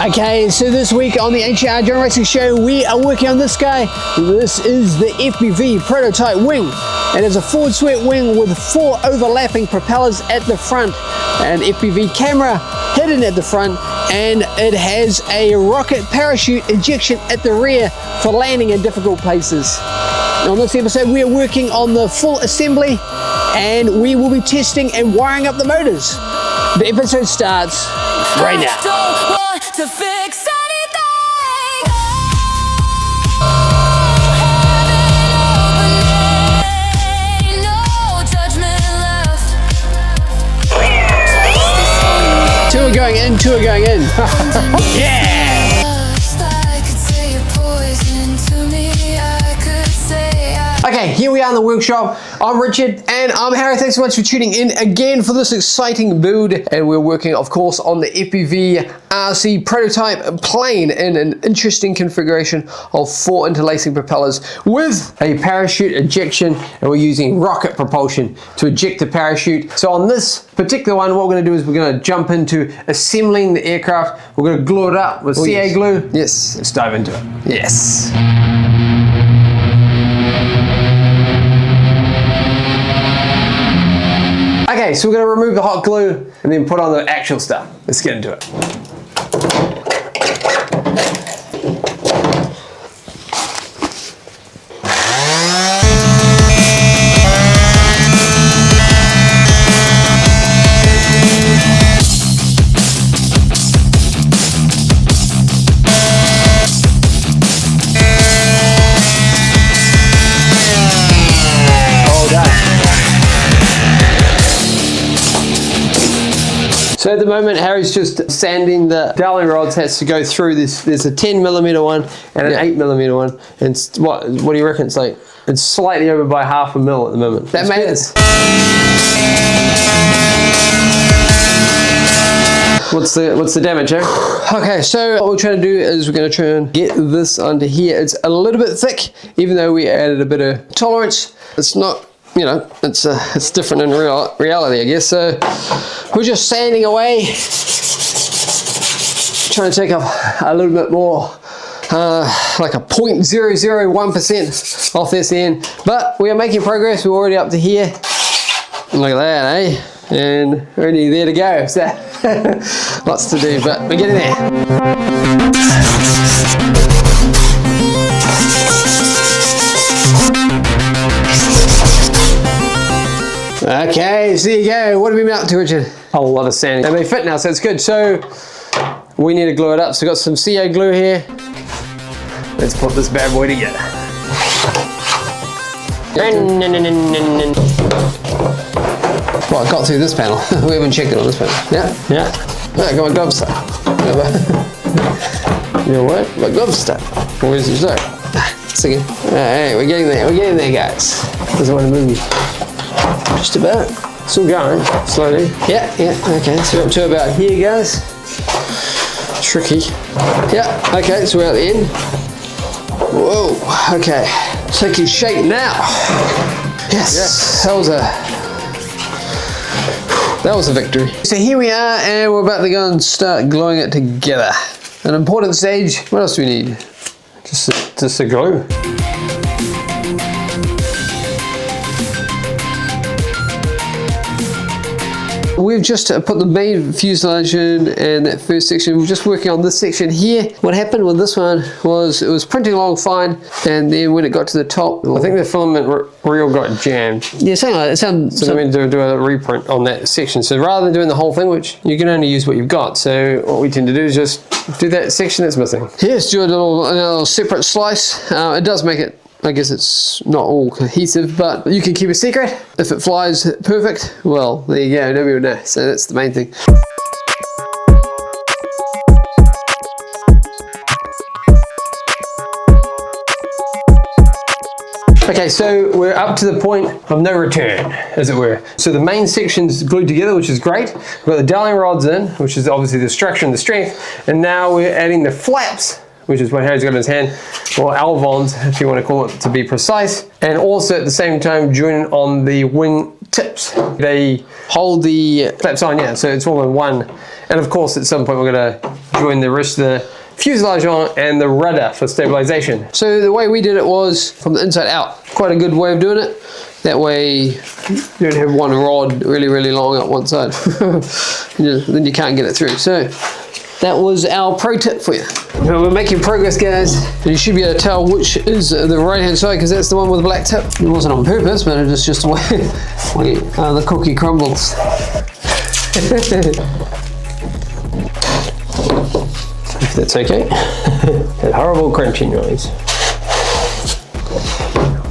Okay, so this week on the HR Drone Racing Show, we are working on this guy. This is the FPV Prototype wing. It is a forward swept wing with 4 overlapping propellers at the front, an FPV camera hidden at the front, and it has a rocket parachute ejection at the rear for landing in difficult places. On this episode, we are working on the full assembly, and we will be testing and wiring up the motors. The episode starts right now. To fix anything. No judgment left. Two are going in, two are going in. Yeah! Okay, here we are in the workshop. I'm Richard and I'm Harry. Thanks so much for tuning in again for this exciting build. And we're working, of course, on the FPV RC Prototype plane in an interesting configuration of 4 interlacing propellers with a parachute ejection, and we're using rocket propulsion to eject the parachute. So on this particular one, what we're going to do is we're going to jump into assembling the aircraft. We're going to glue it up with CA glue. Yes. Let's dive into it. Yes. Okay, so we're going to remove the hot glue and then put on the actual stuff. Let's get into it. So at the moment, Harry's just sanding the dowling rods. Has to go through this. There's a 10mm one and an 8mm one. And what do you reckon? It's like it's slightly over by ½ a mil at the moment. That matters. What's the damage, eh? Okay, so what we're trying to do is we're going to try and get this under here. It's a little bit thick, even though we added a bit of tolerance. It's not. You know, it's different in reality, I guess. So we're just sanding away, trying to take off a little bit more, like a 0.001% off this end. But we are making progress. We're already up to here. Look at that, eh? And already there to go. So lots to do, but we're getting there. Okay, so there you go. What have we been up to, Richard? A lot of sanding. And they fit now, so it's good. So we need to glue it up. So we've got some CA glue here. Let's put this bad boy together. Well, I got through this panel. We haven't checked it on this panel. Yeah, yeah. No, got my glove stuff. You know what? My glove stuff. Where's your stuff? All right, we're getting there. We're getting there, guys. Doesn't want to move me. Just about. Still going, slowly. Yeah, okay, so we're up to about here, guys. Tricky. Yeah, okay, so we're at the end. Whoa, okay. Taking shape now. Yes, that was a victory. So here we are, and we're about to go and start gluing it together. An important stage. What else do we need? Just a glue. We've just put the main fuselage in and that first section. We're just working on this section here. What happened with this one was it was printing along fine, and then when it got to the top, I think the filament reel got jammed. Yeah, something like that. So we need to do a reprint on that section. So rather than doing the whole thing, which you can only use what you've got, so what we tend to do is just do that section that's missing. Here's do a little separate slice. It does make it, I guess it's not all cohesive, but you can keep a secret. If it flies perfect, well, there you go, nobody will know. So that's the main thing. Okay, so we're up to the point of no return, as it were. So the main section's glued together, which is great. We've got the dowling rods in, which is obviously the structure and the strength. And now we're adding the flaps, which is what Harry's got in his hand, or alvons, if you want to call it to be precise, and also at the same time joining on the wing tips. They hold the flaps on, yeah, so it's all in one. And of course, at some point, we're gonna join the rest of the fuselage on and the rudder for stabilization. So the way we did it was from the inside out. Quite a good way of doing it. That way you don't have one rod really long up one side. Then you can't get it through. So that was our pro tip for you. Now we're making progress, guys. And you should be able to tell which is the right hand side because that's the one with the black tip. It wasn't on purpose, but it's just the way the cookie crumbles. If that's okay. That horrible crunchy noise.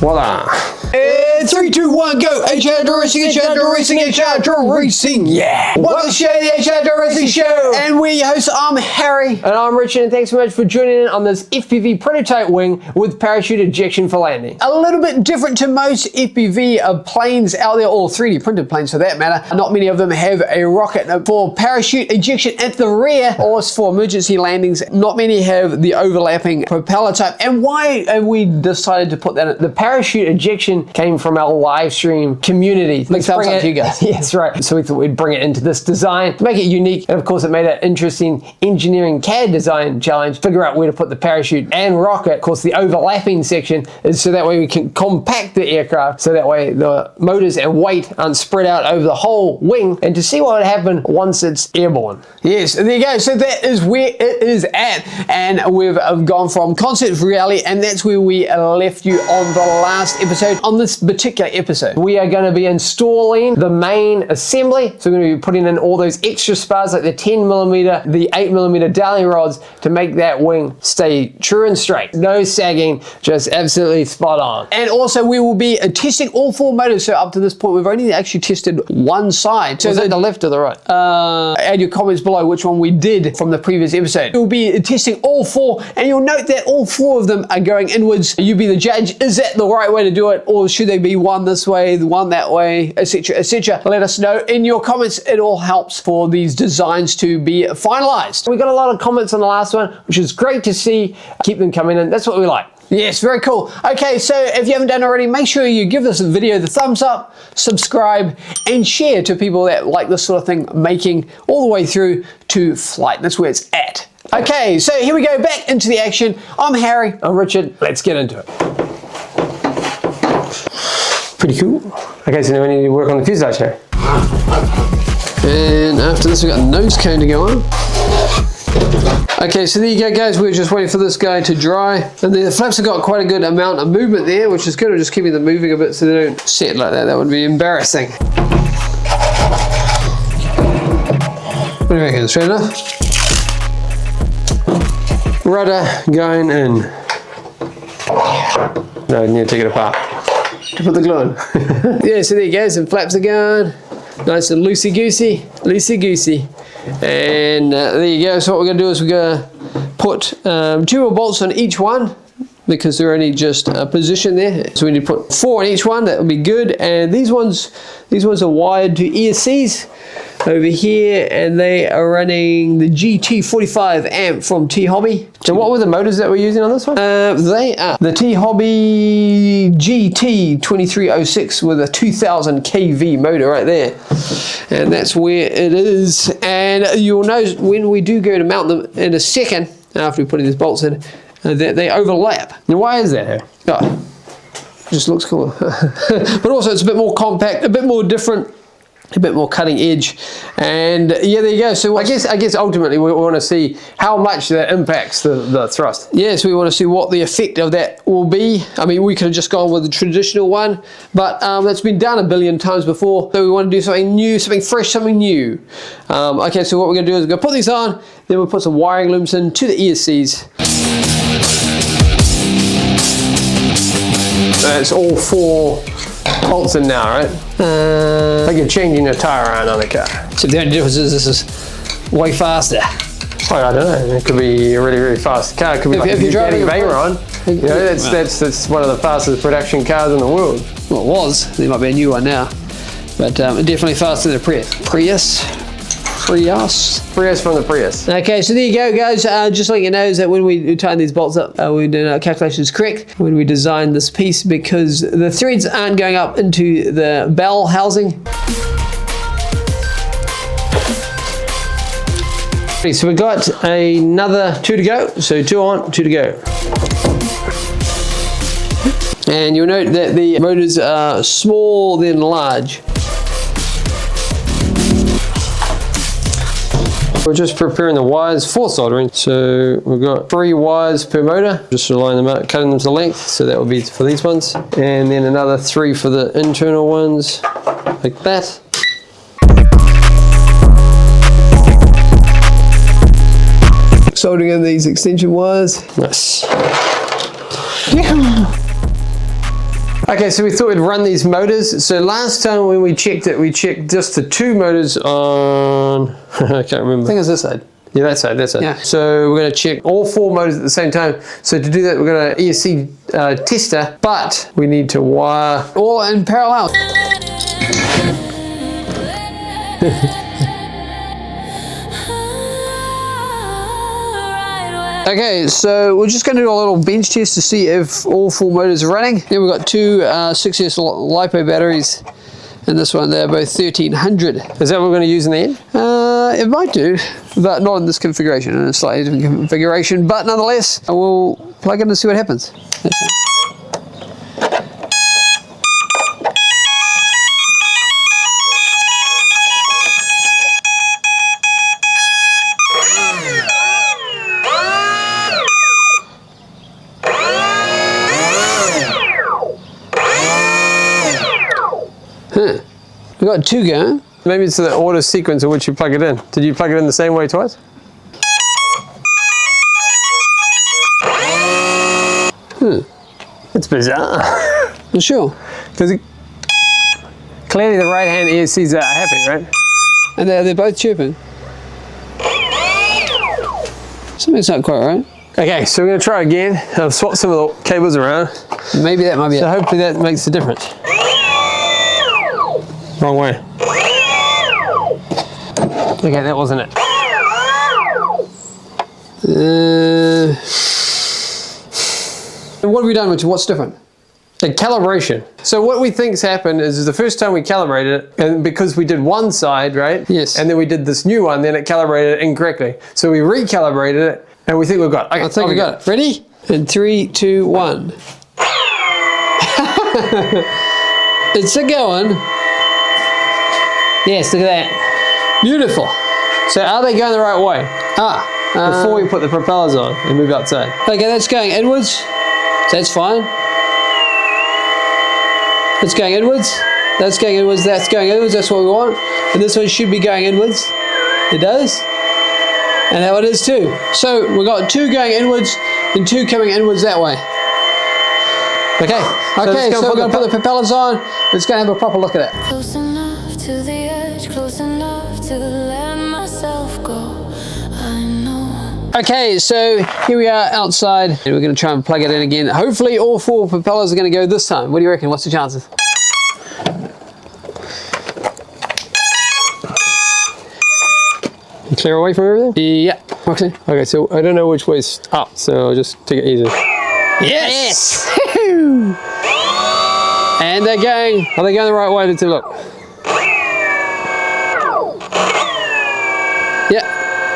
Voila. And 3, 2, 1, go! H-Outdoor Racing, H-Outdoor Racing, H-Outdoor Racing, yeah! Welcome to the H-Outdoor Racing Show! And we're your hosts, I'm Harry. And I'm Richard, and thanks so much for joining in on this FPV Prototype wing with parachute ejection for landing. A little bit different to most FPV planes out there, or 3D printed planes for that matter. Not many of them have a rocket for parachute ejection at the rear, or for emergency landings. Not many have the overlapping propeller type. And why we decided to put that in? The parachute ejection came from our live stream community. Big thumbs up to you guys. Yes, right. So we thought we'd bring it into this design to make it unique. And of course, it made an interesting engineering CAD design challenge. Figure out where to put the parachute and rocket. Of course, the overlapping section is so that way we can compact the aircraft. So that way the motors and weight aren't spread out over the whole wing. And to see what would happen once it's airborne. Yes, there you go. So that is where it is at. And we've gone from concept to reality. And that's where we left you on the last episode. On this particular episode, we are going to be installing the main assembly. So we're going to be putting in all those extra spars like the 10mm, the 8mm dowling rods to make that wing stay true and straight. No sagging, just absolutely spot on. And also we will be testing all 4 motors. So up to this point, we've only actually tested one side. So is that the left or the right? Add your comments below which one we did from the previous episode. We'll be testing all 4, and you'll note that all 4 of them are going inwards. You be the judge. Is that the right way to do it, or should they be one this way, one that way, etc., etc.? Let us know in your comments. It all helps for these designs to be finalized. We got a lot of comments on the last one, which is great to see. Keep them coming in. That's what we like. Yes, very cool. Okay, so if you haven't done already, make sure you give this video the thumbs up, subscribe, and share to people that like this sort of thing, making all the way through to flight. That's where it's at. Okay, so here we go, back into the action. I'm Harry. I'm Richard. Let's get into it. Pretty cool. Okay, so now we need to work on the fuselage here. And after this, we've got a nose cone to go on. Okay, so there you go, guys. We're just waiting for this guy to dry. And the flaps have got quite a good amount of movement there, which is good. I'm just keeping them moving a bit so they don't set like that. That would be embarrassing. What do you reckon? Straight enough? Rudder going in. No, I need to take it apart to put the glue in. Yeah, so there you go. Some flaps are going. Nice and loosey-goosey. Loosey-goosey. And there you go. So what we're going to do is we're going to put 2 more bolts on each one, because they're only just positioned there. So we need to put 4 on each one. That will be good. And these ones are wired to ESCs over here, and they are running the GT45 amp from T-Hobby. So what were the motors that we're using on this one? They are the T-Hobby GT2306 with a 2000 kV motor right there. And that's where it is. And you'll notice when we do go to mount them in a second, after we put these bolts in, that they overlap. Now why is that? Oh, just looks cool. But also it's a bit more compact, a bit more different, a bit more cutting edge. And yeah, there you go. So I guess ultimately we want to see how much that impacts the thrust. Yes, we want to see what the effect of that will be. I mean, we could have just gone with the traditional one, but that's been done a billion times before. So we want to do something new, something fresh, something new. Okay, so what we're going to do is we're going to put these on, then we'll put some wiring looms in to the ESCs. It's all 4 bolts in now, right? Like you're changing a tire around on a car. So the only difference is this is way faster. Well, I don't know. It could be a really, really fast car. It could be like a Bugatti Veyron. You know, that's one of the fastest production cars in the world. Well, it was. There might be a new one now, but definitely faster than a Prius. Prius. Prius from the Prius. Okay, so there you go, guys. Just letting you know is that when we tighten these bolts up, we did our calculations correct when we designed this piece, because the threads aren't going up into the bell housing. So we've got another 2 to go. So 2 on, 2 to go. And you'll note that the motors are small than large. We're just preparing the wires for soldering. So we've got 3 wires per motor. Just to line them out, cutting them to length. So that will be for these ones. And then another 3 for the internal ones, like that. Soldering in these extension wires. Nice. Yeah. Okay, so we thought we'd run these motors. So last time when we checked it, we checked just the 2 motors on, I can't remember. I think it was this side. Yeah, that side, that side. Yeah. So we're gonna check all 4 motors at the same time. So to do that, we're gonna ESC tester, but we need to wire all in parallel. Okay, so we're just going to do a little bench test to see if all 4 motors are running. Then we've got 2 6S LiPo batteries, and this one, they're both 1300. Is that what we're going to use in the end? It might do, but not in this configuration, in a slightly different configuration. But nonetheless, we'll plug in and see what happens. Huh. We've got 2 going. Maybe it's the order sequence in which you plug it in. Did you plug it in the same way twice? It's bizarre. For sure. Because clearly the right hand ESCs are happy, right? And they're both chirping. Something's not quite right. Okay, so we're going to try again. I'll swap some of the cables around. Maybe that might be So it. hopefully that makes a difference. Wrong way. Okay, that wasn't it. And what have we done, Richard? What's different? The calibration. So what we think's happened is the first time we calibrated it, and because we did one side, right? Yes. And then we did this new one, then it calibrated it incorrectly. So we recalibrated it, and we think we've got it. Okay, I think we got it. Ready? In 3, 2, 1. It's a going. Yes, look at that. Beautiful. So are they going the right way? Before we put the propellers on and move outside. Okay, that's going inwards. So that's fine. It's going inwards. That's going inwards. That's going inwards. That's what we want. And this one should be going inwards. It does. And that one is too. So we've got 2 going inwards and 2 coming inwards that way. Okay. Okay, so we're going to put the propellers on. It's going to have a proper look at it. Close enough to the edge, close enough to let myself go. I know. Okay, so here we are outside, and we're going to try and plug it in again. Hopefully all 4 propellers are going to go this time. What do you reckon? What's the chances? You clear away from everything? Yeah. Okay. Okay, so I don't know which way's up, so I'll just take it easy. Yes! And they're going, Are they going the right way? Let's have a look.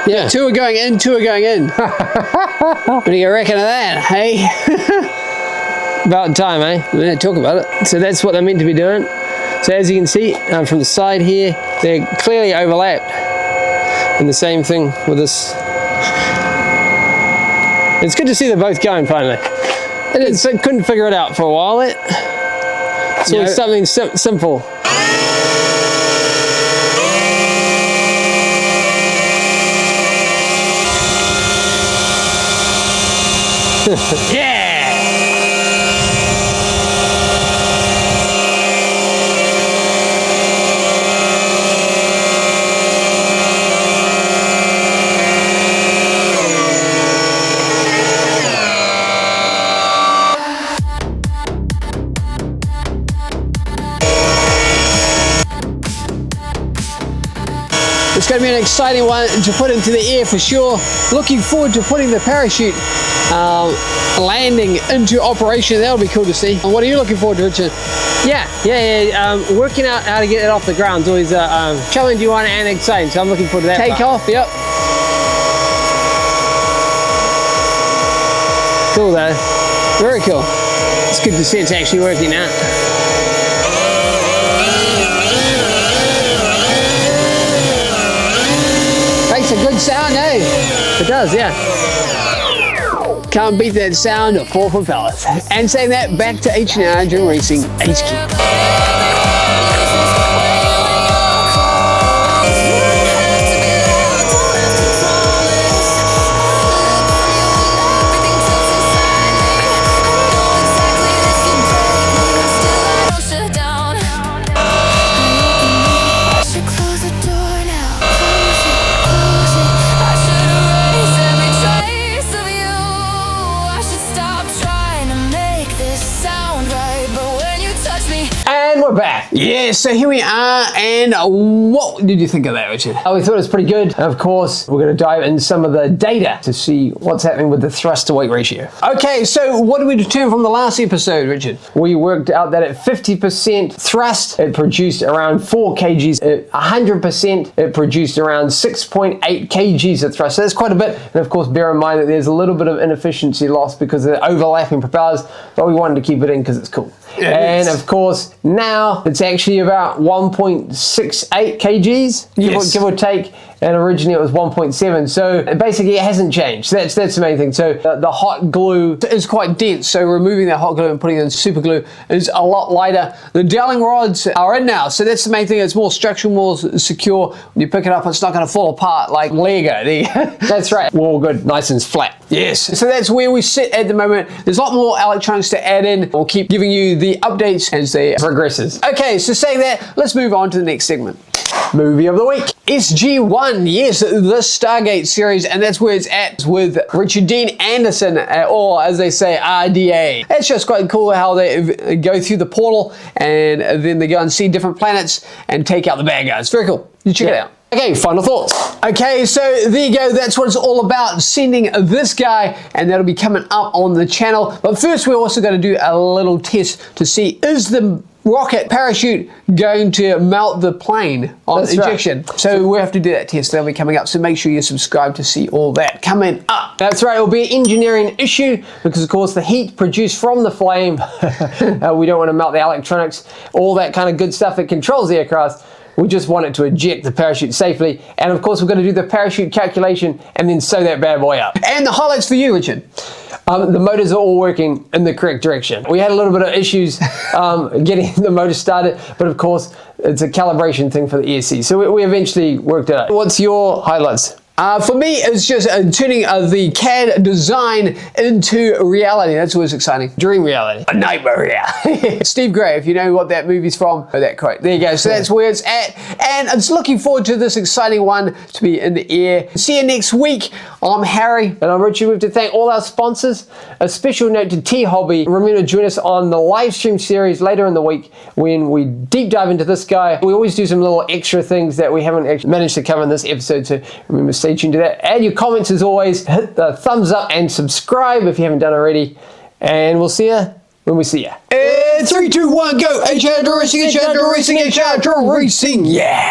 yeah, 2 are going in, 2 are going in. What do you reckon of that, hey? About time, eh? Yeah, talk about it. So that's what they're meant to be doing. So as you can see from the side here, they're clearly overlapped. And the same thing with this. It's good to see they're both going finally. It is. I couldn't figure it out for a while. It's always something simple. Yeah! It's going to be an exciting one to put into the air for sure. Looking forward to putting the parachute landing into operation. That'll be cool to see. And what are you looking forward to, Richard? Yeah. Working out how to get it off the ground is always a challenging one and exciting, so I'm looking forward to that. Take off, yep. Cool though. Very cool. It's good to see it's actually working now. Makes a good sound, eh? It does, yeah. Can't beat that sound of 4 propellers. And saying that, back to H&R Dream Racing HQ. And we're back. Yeah, so here we are, and what did you think of that, Richard? We thought it was pretty good. Of course, we're going to dive into some of the data to see what's happening with the thrust to weight ratio. Okay, so what did we determine from the last episode, Richard? We worked out that at 50% thrust, it produced around 4 kgs. At 100%, it produced around 6.8 kgs of thrust. So that's quite a bit. And of course, bear in mind that there's a little bit of inefficiency loss because of the overlapping propellers, but we wanted to keep it in because it's cool. Yeah, and of course, now it's actually about 1.68 kgs, give or take. And originally it was 1.7, so basically it hasn't changed. That's the main thing. So the hot glue is quite dense, so removing that hot glue and putting in super glue is a lot lighter. The dowling rods are in now, so that's the main thing. It's more structural, more secure. When you pick it up, it's not going to fall apart like Lego. That's right. We're all good, nice and flat. Yes, so that's where we sit at the moment. There's a lot more electronics to add in. We'll keep giving you the updates as they progresses. Okay, so saying that, let's move on to the next segment. Movie of the week. SG-1, yes, the Stargate series, and that's where it's at with Richard Dean Anderson, or as they say, RDA. It's just quite cool how they go through the portal and then they go and see different planets and take out the bad guys. Very cool. You check it out. Okay, final thoughts. Okay, so there you go. That's what it's all about, sending this guy, and that'll be coming up on the channel. But first, we're also going to do a little test to see, is the rocket parachute going to melt the plane on ejection? Right. So we'll have to do that test. That'll be coming up. So make sure you subscribe to see all that coming up. That's right. It'll be an engineering issue because, of course, the heat produced from the flame, we don't want to melt the electronics, all that kind of good stuff that controls the aircraft. We just want it to eject the parachute safely. And of course, we're going to do the parachute calculation and then sew that bad boy up. And the highlights for you, Richard. The motors are all working in the correct direction. We had a little bit of issues getting the motor started, but of course, it's a calibration thing for the ESC. So we eventually worked it out. What's your highlights? For me, it's just turning the CAD design into reality. That's always exciting. Dream reality. A nightmare reality. Steve Gray, if you know what that movie's from, that quote. There you go. So that's where it's at. And I'm just looking forward to this exciting one to be in the air. See you next week. I'm Harry. And I'm Richard. We have to thank all our sponsors. A special note to T-Hobby. Remember to join us on the live stream series later in the week when we deep dive into this guy. We always do some little extra things that we haven't actually managed to cover in this episode. So remember, stay tuned to that. Add your comments as always. Hit the thumbs up and subscribe if you haven't done already. And we'll see you when we see you. And 3, 2, 1, go! HR Racing, HR Racing, HR Racing, yeah!